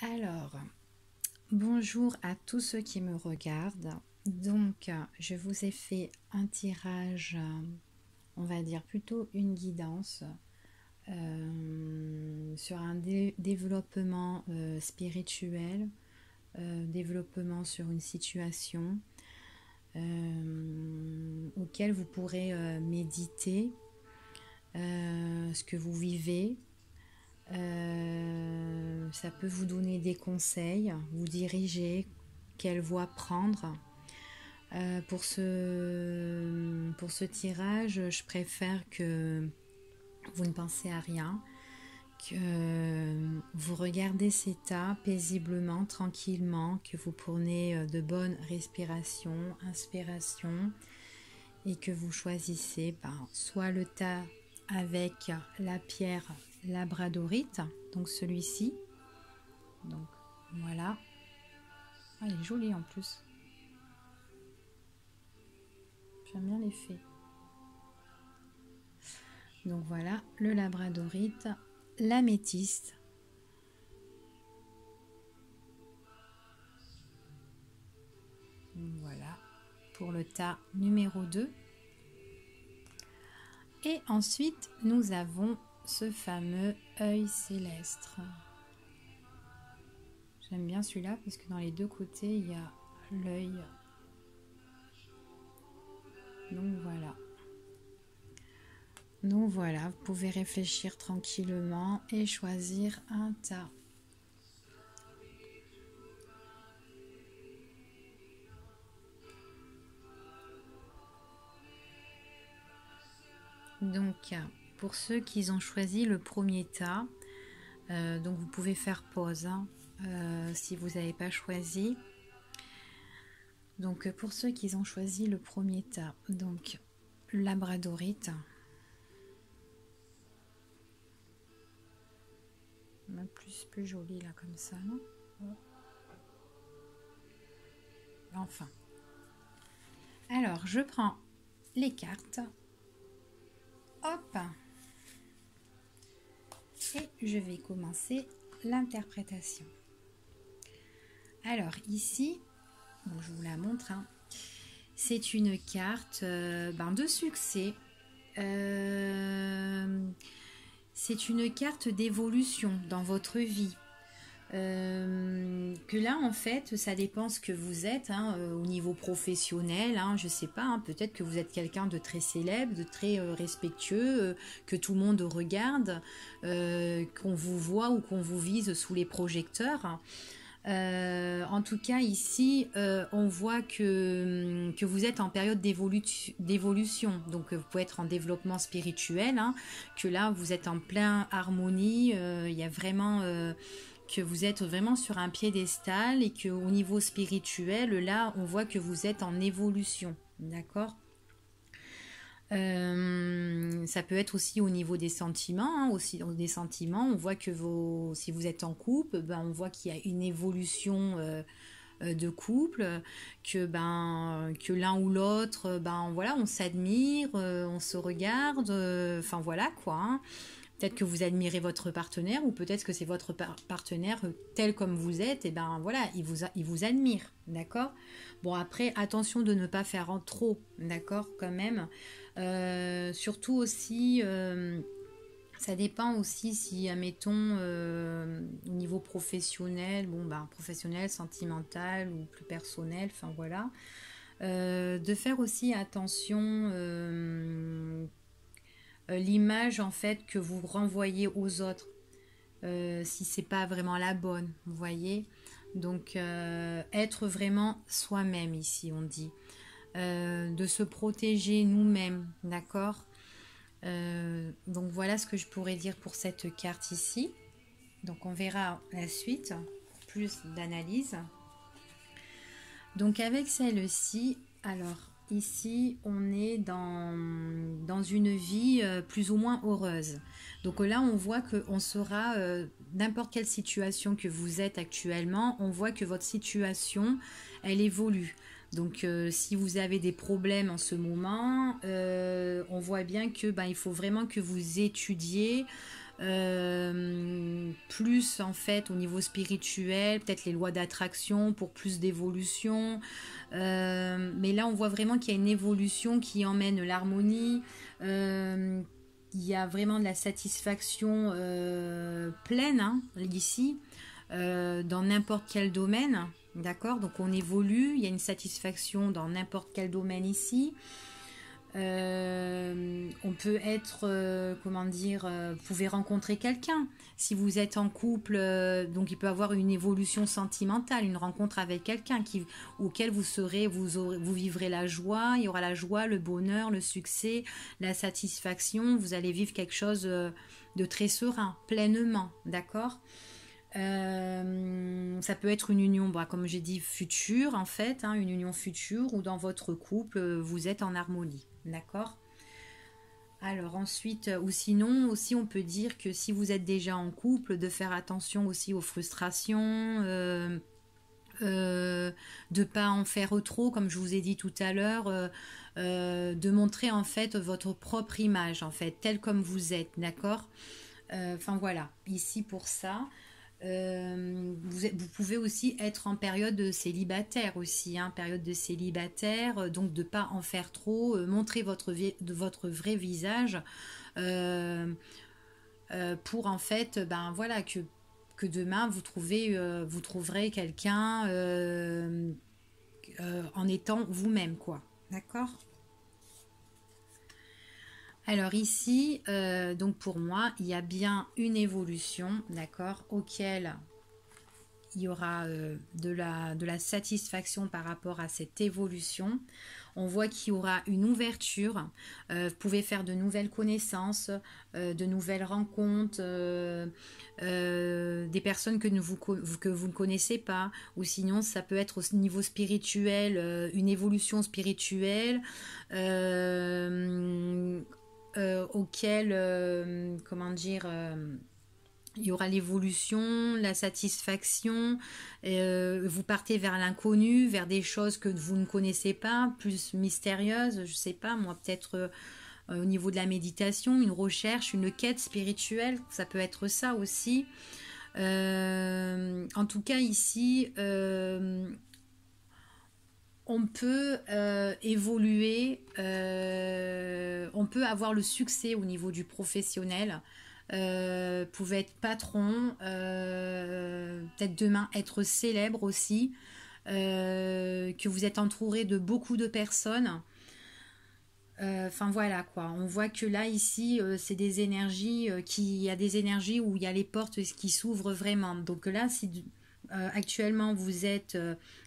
Alors, bonjour à tous ceux qui me regardent. Donc, je vous ai fait un tirage, on va dire plutôt une guidance sur un développement spirituel, développement sur une situation auquel vous pourrez méditer ce que vous vivez. Ça peut vous donner des conseils, vous diriger, quelle voie prendre. Pour ce tirage, je préfère que vous ne pensez à rien, que vous regardez ces tas paisiblement, tranquillement, que vous prenez de bonnes respirations, inspirations, et que vous choisissez soit le tas avec la pierre labradorite, donc celui-ci. Donc voilà. Ah, il est joli en plus. J'aime bien l'effet. Donc voilà, le labradorite, l'améthyste. Voilà, pour le tas numéro 2. Et ensuite, nous avons ce fameux œil céleste. J'aime bien celui-là parce que dans les deux côtés, il y a l'œil. Donc voilà. Donc voilà, vous pouvez réfléchir tranquillement et choisir un tas. Donc pour ceux qui ont choisi le premier tas, donc vous pouvez faire pause si vous n'avez pas choisi. Donc pour ceux qui ont choisi le premier tas, donc labradorite. Même plus joli là comme ça, non? Enfin. Alors je prends les cartes. Hop. Et je vais commencer l'interprétation. Alors ici, bon, je vous la montre, hein. C'est une carte de succès. C'est une carte d'évolution dans votre vie. Que là en fait ça dépend ce que vous êtes au niveau professionnel, je sais pas, peut-être que vous êtes quelqu'un de très célèbre, de très respectueux, que tout le monde regarde, qu'on vous voit ou qu'on vous vise sous les projecteurs. En tout cas ici on voit que vous êtes en période d'évolution, donc vous pouvez être en développement spirituel, que là vous êtes en plein harmonie, il y a vraiment que vous êtes vraiment sur un piédestal et qu'au niveau spirituel, là, on voit que vous êtes en évolution, d'accord. Ça peut être aussi au niveau des sentiments, aussi des sentiments, on voit que si vous êtes en couple, on voit qu'il y a une évolution de couple, que l'un ou l'autre, voilà, on s'admire, on se regarde, enfin voilà quoi. Peut-être que vous admirez votre partenaire ou peut-être que c'est votre partenaire tel comme vous êtes, et voilà, il vous admire, d'accord. Bon après, attention de ne pas faire en trop, d'accord, quand même. Surtout aussi, ça dépend aussi si, admettons, au niveau professionnel, professionnel, sentimental ou plus personnel, enfin voilà. De faire aussi attention l'image en fait que vous renvoyez aux autres, si c'est pas vraiment la bonne, vous voyez. Donc être vraiment soi-même ici on dit, de se protéger nous-mêmes, d'accord. Donc voilà ce que je pourrais dire pour cette carte ici. Donc on verra la suite, plus d'analyse. Donc avec celle-ci, alors ici on est dans une vie plus ou moins heureuse. Donc là on voit qu'on sera, n'importe quelle situation que vous êtes actuellement, on voit que votre situation elle évolue. Donc si vous avez des problèmes en ce moment, on voit bien que il faut vraiment que vous étudiez, plus en fait au niveau spirituel, peut-être les lois d'attraction pour plus d'évolution. Mais là, on voit vraiment qu'il y a une évolution qui emmène l'harmonie. Il y a vraiment de la satisfaction pleine hein, ici, dans n'importe quel domaine. D'accord? Donc on évolue, il y a une satisfaction dans n'importe quel domaine ici. On peut être, comment dire, vous pouvez rencontrer quelqu'un. Si vous êtes en couple, donc il peut avoir une évolution sentimentale, une rencontre avec quelqu'un auquel vous vivrez la joie, il y aura la joie, le bonheur, le succès, la satisfaction. Vous allez vivre quelque chose de très serein, pleinement, d'accord? Ça peut être une union, bah, comme j'ai dit, future en fait, hein, une union future ou dans votre couple, vous êtes en harmonie, d'accord? Alors ensuite, ou sinon aussi on peut dire que si vous êtes déjà en couple, de faire attention aussi aux frustrations, de pas en faire trop, comme je vous ai dit tout à l'heure, de montrer en fait votre propre image en fait, telle comme vous êtes, d'accord? Enfin voilà, ici pour ça. Vous pouvez aussi être en période de célibataire aussi, hein, période de célibataire, donc de pas en faire trop, montrer votre vrai visage pour en fait, ben voilà, que demain vous trouverez quelqu'un en étant vous-même, quoi. D'accord? Alors ici, donc pour moi, il y a bien une évolution, d'accord, auquel il y aura de la satisfaction par rapport à cette évolution. On voit qu'il y aura une ouverture. Vous pouvez faire de nouvelles connaissances, de nouvelles rencontres, des personnes que vous ne connaissez pas. Ou sinon, ça peut être au niveau spirituel, une évolution spirituelle. Auquel, comment dire, il y aura l'évolution, la satisfaction, vous partez vers l'inconnu, vers des choses que vous ne connaissez pas, plus mystérieuses, je sais pas, moi peut-être au niveau de la méditation, une recherche, une quête spirituelle, ça peut être ça aussi. En tout cas ici, on peut évoluer, on peut avoir le succès au niveau du professionnel. Pouvez être patron, peut-être demain être célèbre aussi, que vous êtes entouré de beaucoup de personnes. Enfin voilà quoi, on voit que là ici c'est des énergies il y a des énergies où il y a les portes qui s'ouvrent vraiment. Donc là si actuellement vous êtes,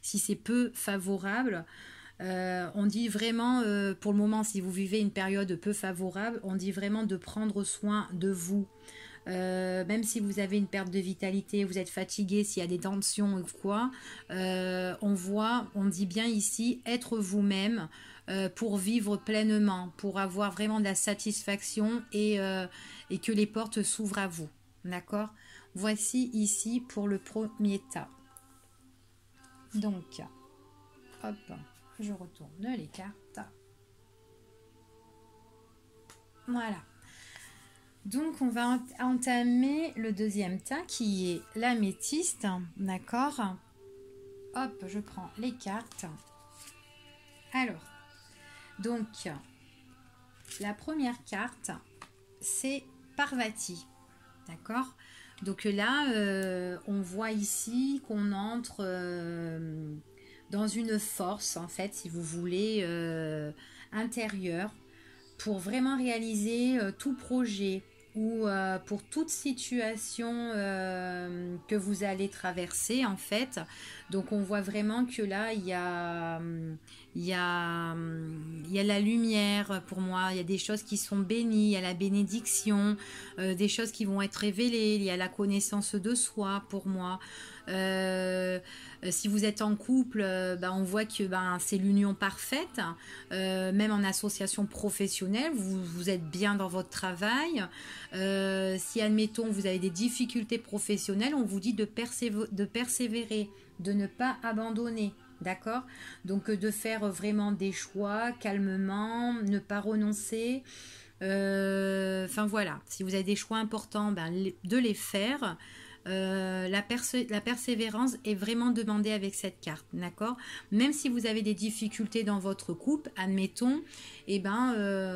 si c'est peu favorable, on dit vraiment, pour le moment, si vous vivez une période peu favorable, on dit vraiment de prendre soin de vous. Même si vous avez une perte de vitalité, vous êtes fatigué, s'il y a des tensions ou quoi, on dit bien ici, être vous-même pour vivre pleinement, pour avoir vraiment de la satisfaction et que les portes s'ouvrent à vous. D'accord? Voici ici pour le premier tas. Donc, hop, je retourne les cartes. Voilà. Donc, on va entamer le deuxième tas qui est l'améthyste. D'accord? Hop, je prends les cartes. Alors, donc, la première carte, c'est Parvati. D'accord? Donc là, on voit ici qu'on entre dans une force, en fait, si vous voulez, intérieure, pour vraiment réaliser tout projet ou pour toute situation que vous allez traverser, en fait. Donc on voit vraiment que là, il y a la lumière pour moi, il y a des choses qui sont bénies, il y a la bénédiction, des choses qui vont être révélées, il y a la connaissance de soi pour moi. Si vous êtes en couple, on voit que c'est l'union parfaite, même en association professionnelle, vous êtes bien dans votre travail. Si admettons vous avez des difficultés professionnelles, on vous dit de persévérer, de ne pas abandonner. D'accord? Donc de faire vraiment des choix calmement, ne pas renoncer. Enfin voilà, si vous avez des choix importants, ben, de les faire. La persévérance est vraiment demandée avec cette carte, d'accord? Même si vous avez des difficultés dans votre couple, admettons, eh ben,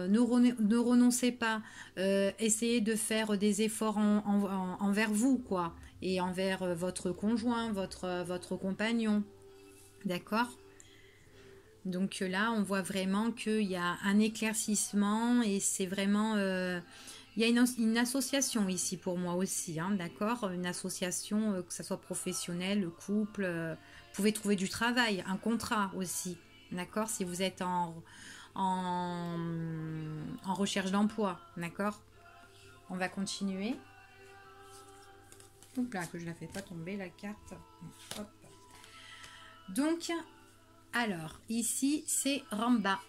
ne renoncez pas. Essayez de faire des efforts envers vous, quoi, et envers votre conjoint, votre compagnon, d'accord? Donc là, on voit vraiment qu'il y a un éclaircissement et c'est vraiment... il y a une association ici pour moi aussi, hein, d'accord? Une association, que ce soit professionnelle, couple, vous pouvez trouver du travail, un contrat aussi, d'accord? Si vous êtes en, en recherche d'emploi, d'accord? On va continuer. Oups là, que je ne la fais pas tomber la carte. Hop. Donc, alors, ici, c'est Ramba.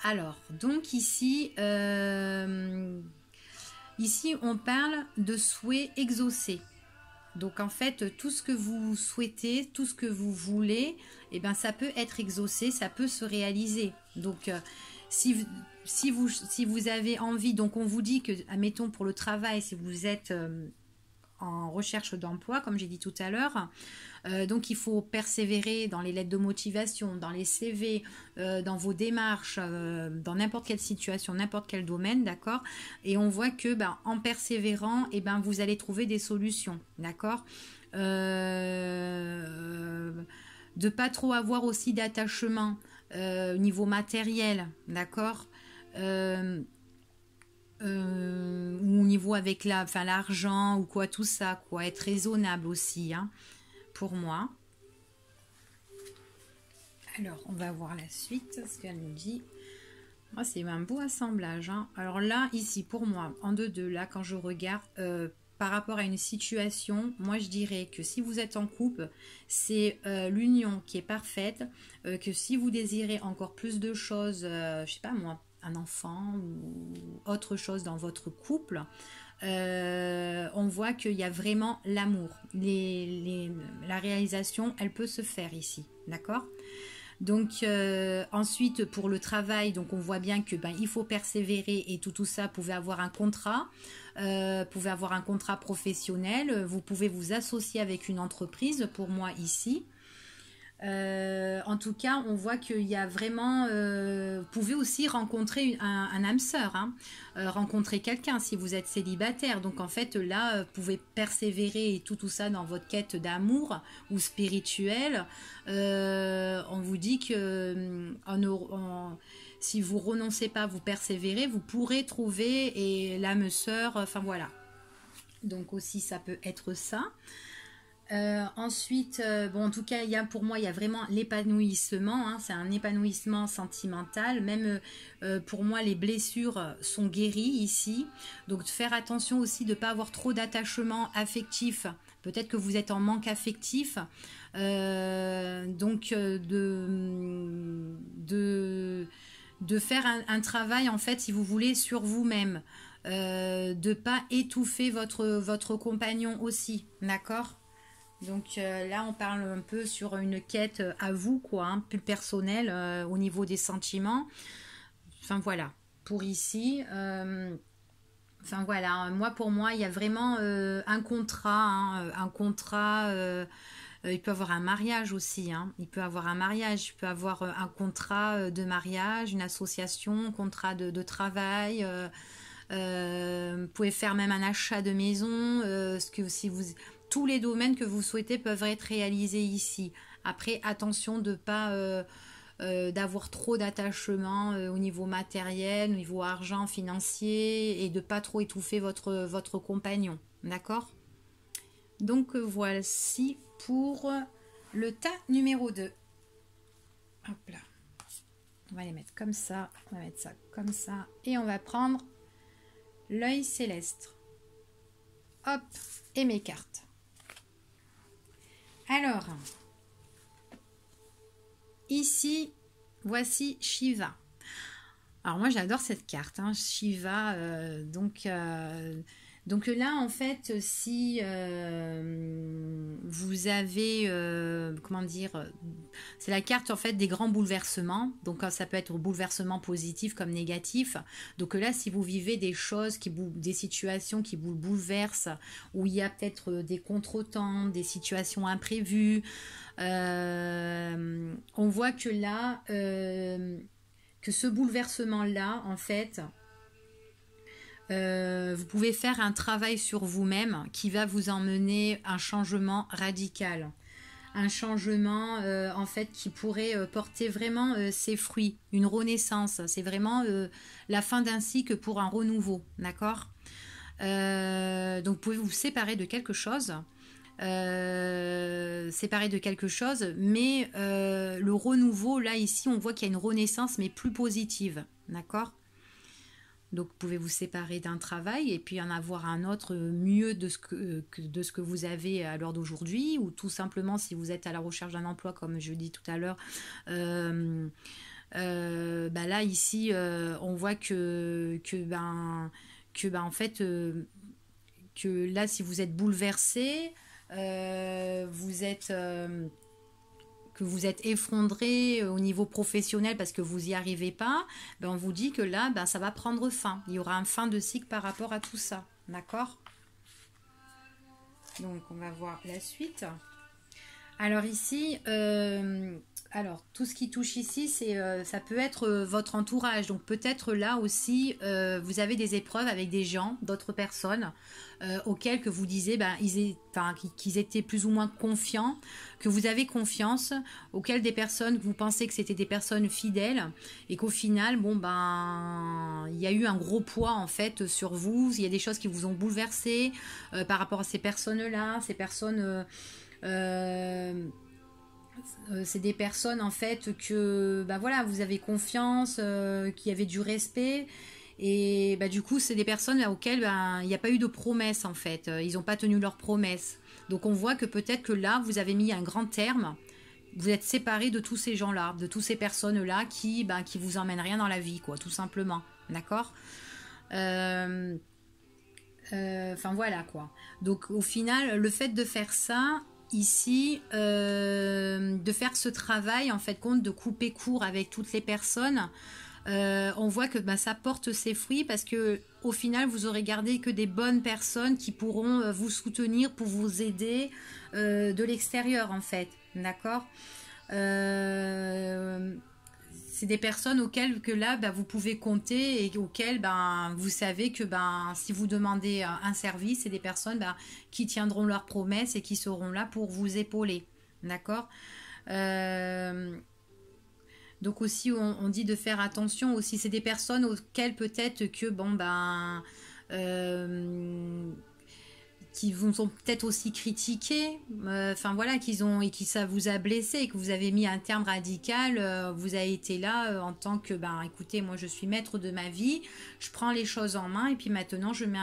Alors, donc ici, ici, on parle de souhaits exaucés. Donc, en fait, tout ce que vous souhaitez, tout ce que vous voulez, eh ben, ça peut être exaucé, ça peut se réaliser. Donc, si vous avez envie, donc on vous dit que, admettons pour le travail, si vous êtes en recherche d'emploi, comme j'ai dit tout à l'heure, donc il faut persévérer dans les lettres de motivation, dans les CV, dans vos démarches, dans n'importe quelle situation, n'importe quel domaine, d'accord? Et on voit que en persévérant, eh ben, vous allez trouver des solutions, d'accord? De pas trop avoir aussi d'attachement au niveau matériel, d'accord? Ou au niveau avec l'argent ou quoi, tout ça, quoi, être raisonnable aussi, hein, pour moi. Alors, on va voir la suite, ce qu'elle nous dit. Oh, c'est un beau assemblage, hein. Alors là, ici, pour moi, en 2-2, là, quand je regarde, par rapport à une situation, moi, je dirais que si vous êtes en couple, c'est l'union qui est parfaite, que si vous désirez encore plus de choses, je sais pas moi, un enfant ou autre chose dans votre couple, on voit qu'il y a vraiment l'amour. La réalisation, elle peut se faire ici, d'accord? Donc ensuite pour le travail, donc on voit bien que il faut persévérer et tout ça. Vous pouvez avoir un contrat, professionnel. Vous pouvez vous associer avec une entreprise. Pour moi ici. En tout cas, on voit qu'il y a vraiment... vous pouvez aussi rencontrer un âme sœur, hein, rencontrer quelqu'un si vous êtes célibataire. Donc en fait, là, vous pouvez persévérer et tout ça dans votre quête d'amour ou spirituel. On vous dit que si vous renoncez pas, vous persévérez, vous pourrez trouver et l'âme sœur, enfin voilà. Donc aussi, ça peut être ça. Ensuite, bon, en tout cas, pour moi, il y a vraiment l'épanouissement, hein, c'est un épanouissement sentimental. Même pour moi, les blessures sont guéries ici. Donc, de faire attention aussi de ne pas avoir trop d'attachement affectif. Peut-être que vous êtes en manque affectif. Donc, de faire un travail, en fait, si vous voulez, sur vous-même. De ne pas étouffer votre compagnon aussi, d'accord? Donc là, on parle un peu sur une quête à vous, quoi, hein, plus personnelle au niveau des sentiments. Enfin voilà, pour ici. Enfin voilà, pour moi, il y a vraiment un contrat. Hein, un contrat. Il peut avoir un mariage aussi. Hein, il peut avoir un mariage. Il peut avoir un contrat de mariage, une association, un contrat de travail. Vous pouvez faire même un achat de maison. Tous les domaines que vous souhaitez peuvent être réalisés ici. Après, attention de ne pas d'avoir trop d'attachement au niveau matériel, au niveau argent, financier, et de ne pas trop étouffer votre compagnon. D'accord? Donc, voici pour le tas numéro 2. Hop là. On va les mettre comme ça. On va mettre ça comme ça. Et on va prendre l'œil céleste. Hop, et mes cartes. Alors, ici, voici Shiva. Alors moi j'adore cette carte, hein, Shiva. Donc là en fait, si vous avez, comment dire, c'est la carte en fait des grands bouleversements. Donc ça peut être bouleversement positif comme négatif. Donc là, si vous vivez des choses, des situations qui vous bouleversent, où il y a peut-être des contretemps, des situations imprévues, on voit que là, que ce bouleversement-là, en fait, vous pouvez faire un travail sur vous-même qui va vous emmener un changement radical. Un changement en fait qui pourrait porter vraiment ses fruits, une renaissance. C'est vraiment la fin d'un cycle pour un renouveau, d'accord. Donc vous pouvez vous séparer de quelque chose. Mais le renouveau, là, ici, on voit qu'il y a une renaissance, mais plus positive, d'accord. Donc, vous pouvez vous séparer d'un travail et puis en avoir un autre mieux de ce que vous avez à l'heure d'aujourd'hui, ou tout simplement, si vous êtes à la recherche d'un emploi, comme je dis tout à l'heure, bah là, ici, on voit en fait, que là, si vous êtes bouleversé, que vous êtes effondré au niveau professionnel parce que vous n'y arrivez pas, ben on vous dit que là, ben ça va prendre fin. Il y aura un fin de cycle par rapport à tout ça. D'accord? Donc, on va voir la suite. Alors ici, tout ce qui touche ici, ça peut être votre entourage. Donc peut-être là aussi, vous avez des épreuves avec des gens, d'autres personnes, auxquelles que vous disiez qu'ils étaient plus ou moins confiants, que vous avez confiance, auxquelles des personnes, vous pensez que c'était des personnes fidèles, et qu'au final, il y a eu un gros poids en fait sur vous. Il y a des choses qui vous ont bouleversé par rapport à ces personnes-là, ces personnes... c'est des personnes en fait que vous avez confiance, qui avaient du respect, et du coup c'est des personnes auxquelles il n'y a pas eu de promesse en fait, ils n'ont pas tenu leurs promesses. Donc on voit que peut-être que là vous avez mis un grand terme, vous êtes séparés de tous ces gens-là, de toutes ces personnes-là qui vous emmènent rien dans la vie, quoi, tout simplement, d'accord. Voilà quoi. Donc au final, le fait de faire ça ici, de faire ce travail en fait compte de couper court avec toutes les personnes, on voit que ça porte ses fruits, parce que au final vous aurez gardé que des bonnes personnes qui pourront vous soutenir, pour vous aider de l'extérieur en fait, d'accord. C'est des personnes auxquelles que là vous pouvez compter, et auxquelles vous savez que si vous demandez un service, c'est des personnes qui tiendront leurs promesses et qui seront là pour vous épauler, d'accord. Donc aussi on dit de faire attention aussi, c'est des personnes auxquelles peut-être que qui vous ont peut-être aussi critiqué, et qui ça vous a blessé, et que vous avez mis un terme radical, vous avez été là en tant que, écoutez, moi je suis maître de ma vie, je prends les choses en main, et puis maintenant je mets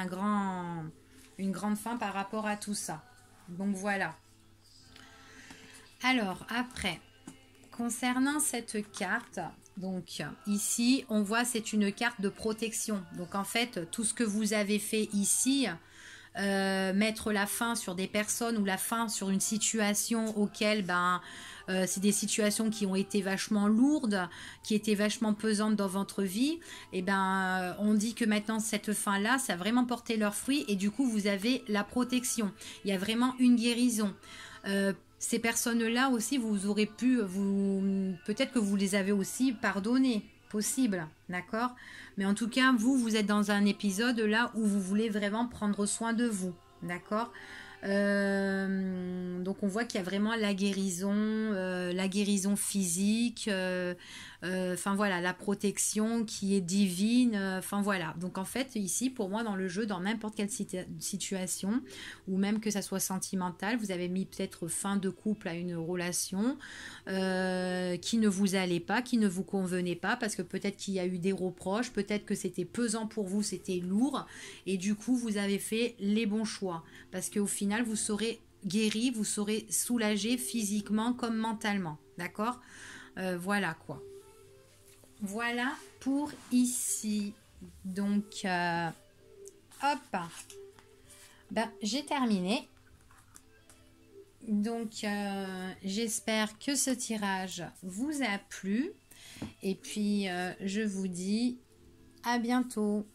une grande fin par rapport à tout ça. Donc voilà. Alors après, concernant cette carte, donc ici on voit c'est une carte de protection. Donc en fait tout ce que vous avez fait ici, mettre la fin sur des personnes, ou la fin sur une situation auquel c'est des situations qui ont été vachement lourdes, qui étaient vachement pesantes dans votre vie, et on dit que maintenant cette fin là ça a vraiment porté leurs fruits, et du coup vous avez la protection, il y a vraiment une guérison. Ces personnes là aussi, vous aurez peut-être que vous les avez aussi pardonnées, possible, d'accord. Mais en tout cas, vous êtes dans un épisode là où vous voulez vraiment prendre soin de vous, d'accord. Donc on voit qu'il y a vraiment la guérison physique, la protection qui est divine, voilà. Donc en fait ici pour moi dans le jeu, dans n'importe quelle situation, ou même que ça soit sentimental, vous avez mis peut-être fin de couple à une relation qui ne vous allait pas, qui ne vous convenait pas, parce que peut-être qu'il y a eu des reproches, peut-être que c'était pesant pour vous, c'était lourd, et du coup vous avez fait les bons choix, parce qu'au final vous serez guéri, vous serez soulagé physiquement comme mentalement, d'accord. Voilà quoi. Voilà pour ici. Donc hop, j'ai terminé. Donc, j'espère que ce tirage vous a plu. Et puis, je vous dis à bientôt.